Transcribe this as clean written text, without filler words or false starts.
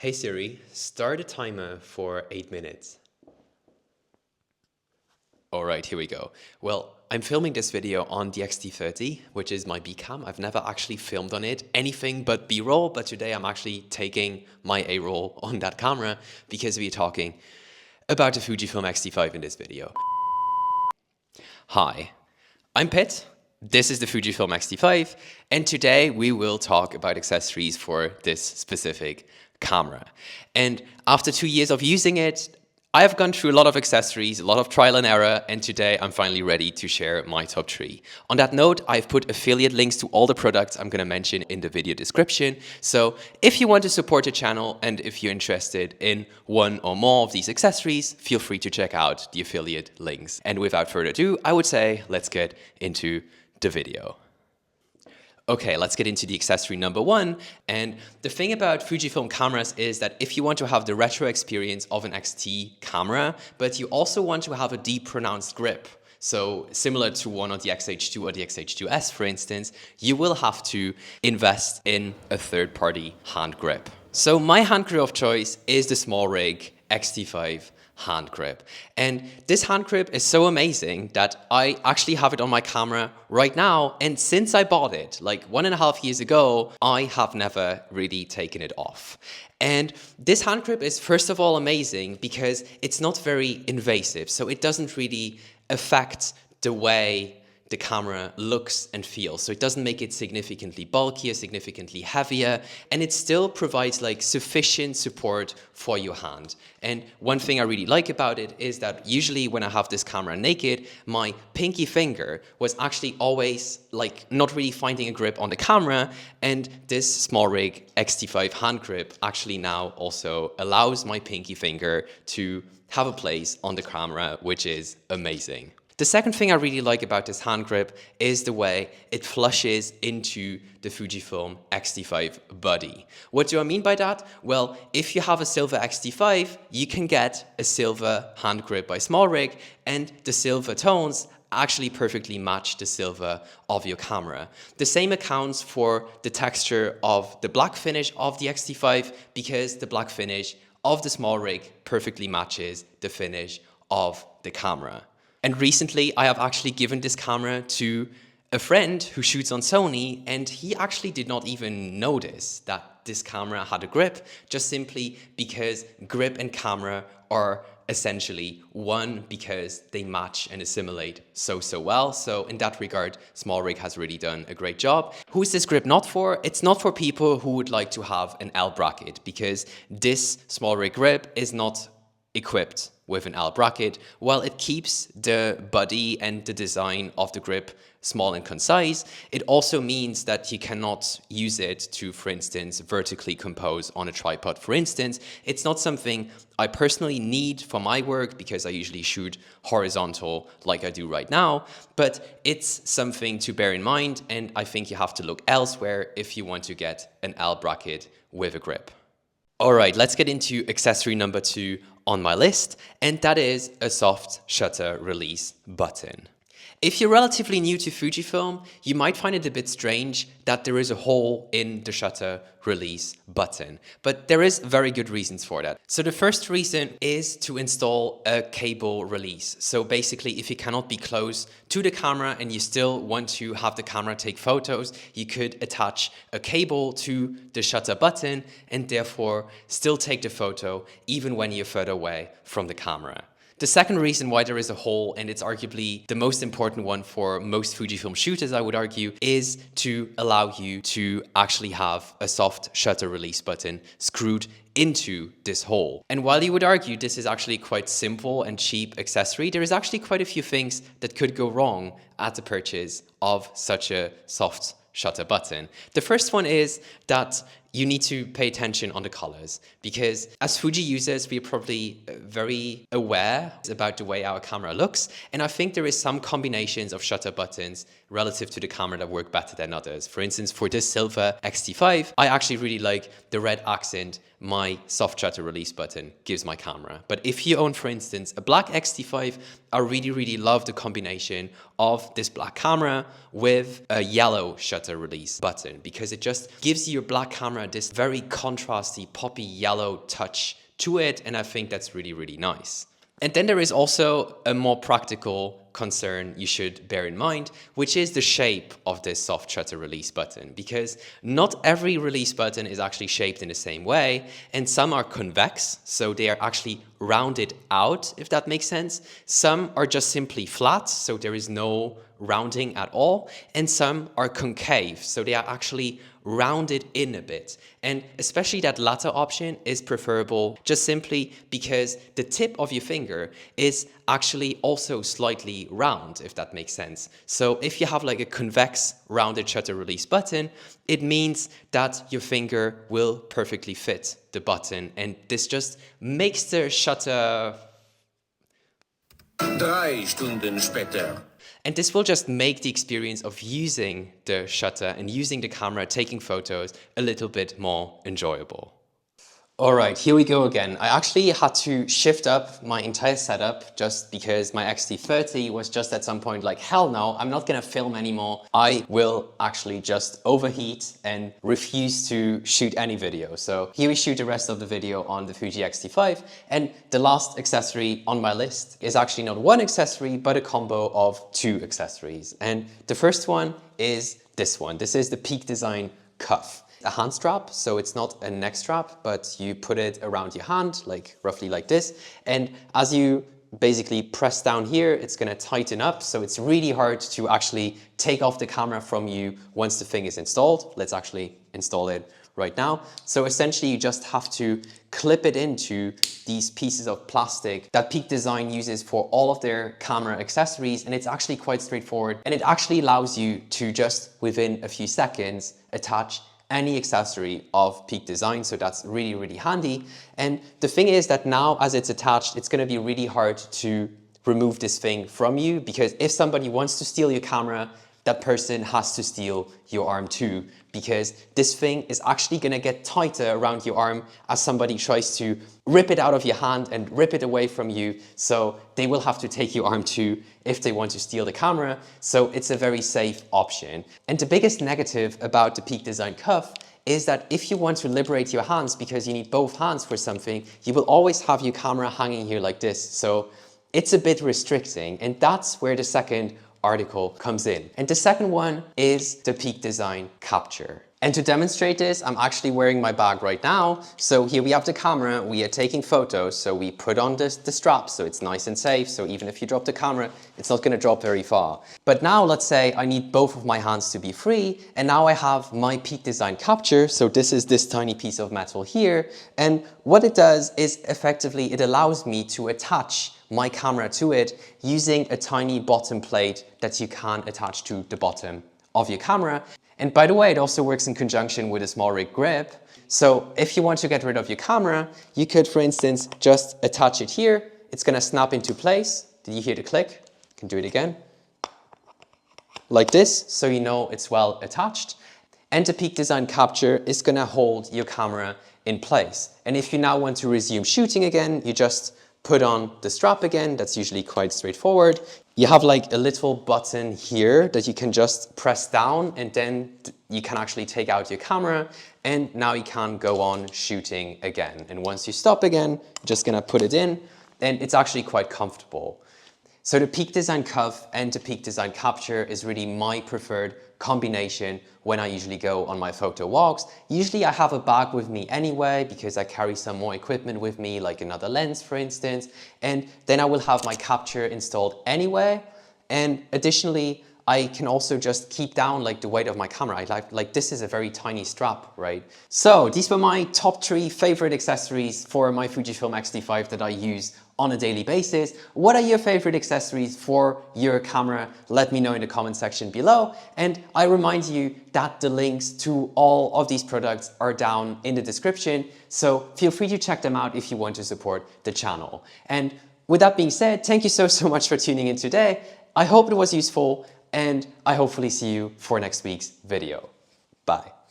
Hey Siri, start a timer for 8 minutes. All right, here we go. Well, I'm filming this video on the X-T5, which is my B-cam. I've never actually filmed on it anything but B-roll, but today I'm actually taking my A-roll on that camera because we're talking about the Fujifilm X-T5 in this video. Hi, I'm Pitt. This is the Fujifilm X-T5, and today we will talk about accessories for this specific camera. And after 2 years of using it, I have gone through a lot of accessories, a lot of trial and error, and today I'm finally ready to share my top 3. On that note, I've put affiliate links to all the products I'm going to mention in the video description. So if you want to support the channel and if you're interested in one or more of these accessories, feel free to check out the affiliate links. And without further ado, I would say let's get into the video. Okay, let's get into the accessory number 1. And the thing about Fujifilm cameras is that if you want to have the retro experience of an X-T camera, but you also want to have a deep pronounced grip, so similar to one of the XH2 or the XH2S, for instance, you will have to invest in a third-party hand grip. So my hand grip of choice is the Smallrig X-T5 hand grip. And this hand grip is so amazing that I actually have it on my camera right now. And since I bought it, like 1.5 years ago, I have never really taken it off. And this hand grip is first of all amazing because it's not very invasive. So it doesn't really affect the way the camera looks and feels. So it doesn't make it significantly bulkier, significantly heavier, and it still provides like sufficient support for your hand. And one thing I really like about it is that usually when I have this camera naked, my pinky finger was actually always like not really finding a grip on the camera, and this Smallrig X-T5 hand grip actually now also allows my pinky finger to have a place on the camera, which is amazing. The second thing I really like about this hand grip is the way it flushes into the Fujifilm X-T5 body. What do I mean by that? Well, if you have a silver X-T5, you can get a silver hand grip by Smallrig, and the silver tones actually perfectly match the silver of your camera. The same accounts for the texture of the black finish of the X-T5 because the black finish of the Smallrig perfectly matches the finish of the camera. And recently, I have actually given this camera to a friend who shoots on Sony, and he actually did not even notice that this camera had a grip, just simply because grip and camera are essentially one because they match and assimilate so well. So in that regard, Smallrig has really done a great job. Who is this grip not for? It's not for people who would like to have an L bracket, because this Smallrig grip is not equipped with an L bracket. While it keeps the body and the design of the grip small and concise, it also means that you cannot use it to, for instance, vertically compose on a tripod. For instance, it's not something I personally need for my work because I usually shoot horizontal like I do right now, but it's something to bear in mind, and I think you have to look elsewhere if you want to get an L bracket with a grip. All right, let's get into accessory number 2 on my list, and that is a soft shutter release button. If you're relatively new to Fujifilm, you might find it a bit strange that there is a hole in the shutter release button, but there is very good reasons for that. So the first reason is to install a cable release. So basically, if you cannot be close to the camera and you still want to have the camera take photos, you could attach a cable to the shutter button and therefore still take the photo even when you're further away from the camera. The second reason why there is a hole, and it's arguably the most important one for most Fujifilm shooters, I would argue, is to allow you to actually have a soft shutter release button screwed into this hole. And while you would argue this is actually quite simple and cheap accessory, there is actually quite a few things that could go wrong at the purchase of such a soft shutter button. The first one is that you need to pay attention on the colors, because as Fuji users, we're probably very aware about the way our camera looks. And I think there is some combinations of shutter buttons relative to the camera that work better than others. For instance, for this silver X-T5, I actually really like the red accent my soft shutter release button gives my camera. But if you own, for instance, a black X-T5, I really love the combination of this black camera with a yellow shutter release button, because it just gives your black camera camera this very contrasty, poppy yellow touch to it, and I think that's really, really nice. And then there is also a more practical concern you should bear in mind, which is the shape of this soft shutter release button, because not every release button is actually shaped in the same way, and some are convex, so they are actually rounded out, if that makes sense. Some are just simply flat, so there is no rounding at all, and some are concave, so they are actually rounded in a bit. And especially that latter option is preferable just simply because the tip of your finger is actually also slightly round, if that makes sense. So if you have like a convex rounded shutter release button, it means that your finger will perfectly fit the button, and this just makes the shutter 3 Stunden später. And this will just make the experience of using the shutter and using the camera, taking photos, a little bit more enjoyable. All right, here we go again. I actually had to shift up my entire setup just because my X-T5 was just at some point like, hell no, I'm not gonna film anymore. I will actually just overheat and refuse to shoot any video. So here we shoot the rest of the video on the Fuji X-T5, and the last accessory on my list is actually not one accessory, but a combo of 2 accessories. And the first one is this one. This is the Peak Design cuff. A hand strap, so it's not a neck strap, but you put it around your hand, like roughly like this. And as you basically press down here, it's gonna tighten up. So it's really hard to actually take off the camera from you once the thing is installed. Let's actually install it right now. So essentially you just have to clip it into these pieces of plastic that Peak Design uses for all of their camera accessories. And it's actually quite straightforward. And it actually allows you to just within a few seconds attach any accessory of Peak Design, so that's really, really handy. And the thing is that now as it's attached, it's gonna be really hard to remove this thing from you, because if somebody wants to steal your camera, that person has to steal your arm too, because this thing is actually gonna get tighter around your arm as somebody tries to rip it out of your hand and rip it away from you. So they will have to take your arm too if they want to steal the camera. So it's a very safe option. And the biggest negative about the Peak Design cuff is that if you want to liberate your hands because you need both hands for something, you will always have your camera hanging here like this. So it's a bit restricting, and that's where the second article comes in. And the second one is the Peak Design capture. And to demonstrate this, I'm actually wearing my bag right now. So here we have the camera, we are taking photos. So we put on the strap so it's nice and safe. So even if you drop the camera, it's not gonna drop very far. But now let's say I need both of my hands to be free. And now I have my Peak Design capture. So this is this tiny piece of metal here. And what it does is effectively, it allows me to attach my camera to it using a tiny bottom plate that you can attach to the bottom of your camera. And by the way, it also works in conjunction with a Smallrig grip. So if you want to get rid of your camera, you could, for instance, just attach it here. It's gonna snap into place. Did you hear the click? I can do it again. Like this, so you know it's well attached. And the Peak Design capture is gonna hold your camera in place. And if you now want to resume shooting again, you just put on the strap again. That's usually quite straightforward. You have like a little button here that you can just press down, and then you can actually take out your camera, and now you can go on shooting again. And once you stop again, you're just gonna put it in, and it's actually quite comfortable. So the Peak Design cuff and the Peak Design capture is really my preferred combination when I usually go on my photo walks. Usually I have a bag with me anyway because I carry some more equipment with me, like another lens for instance, and then I will have my capture installed anyway. And additionally, I can also just keep down like the weight of my camera. Like this is a very tiny strap, right? So these were my top 3 favorite accessories for my Fujifilm X-T5 that I use on a daily basis. What are your favorite accessories for your camera? Let me know in the comment section below. And I remind you that the links to all of these products are down in the description. So feel free to check them out if you want to support the channel. And with that being said, thank you so much for tuning in today. I hope it was useful, and I hopefully see you for next week's video. Bye.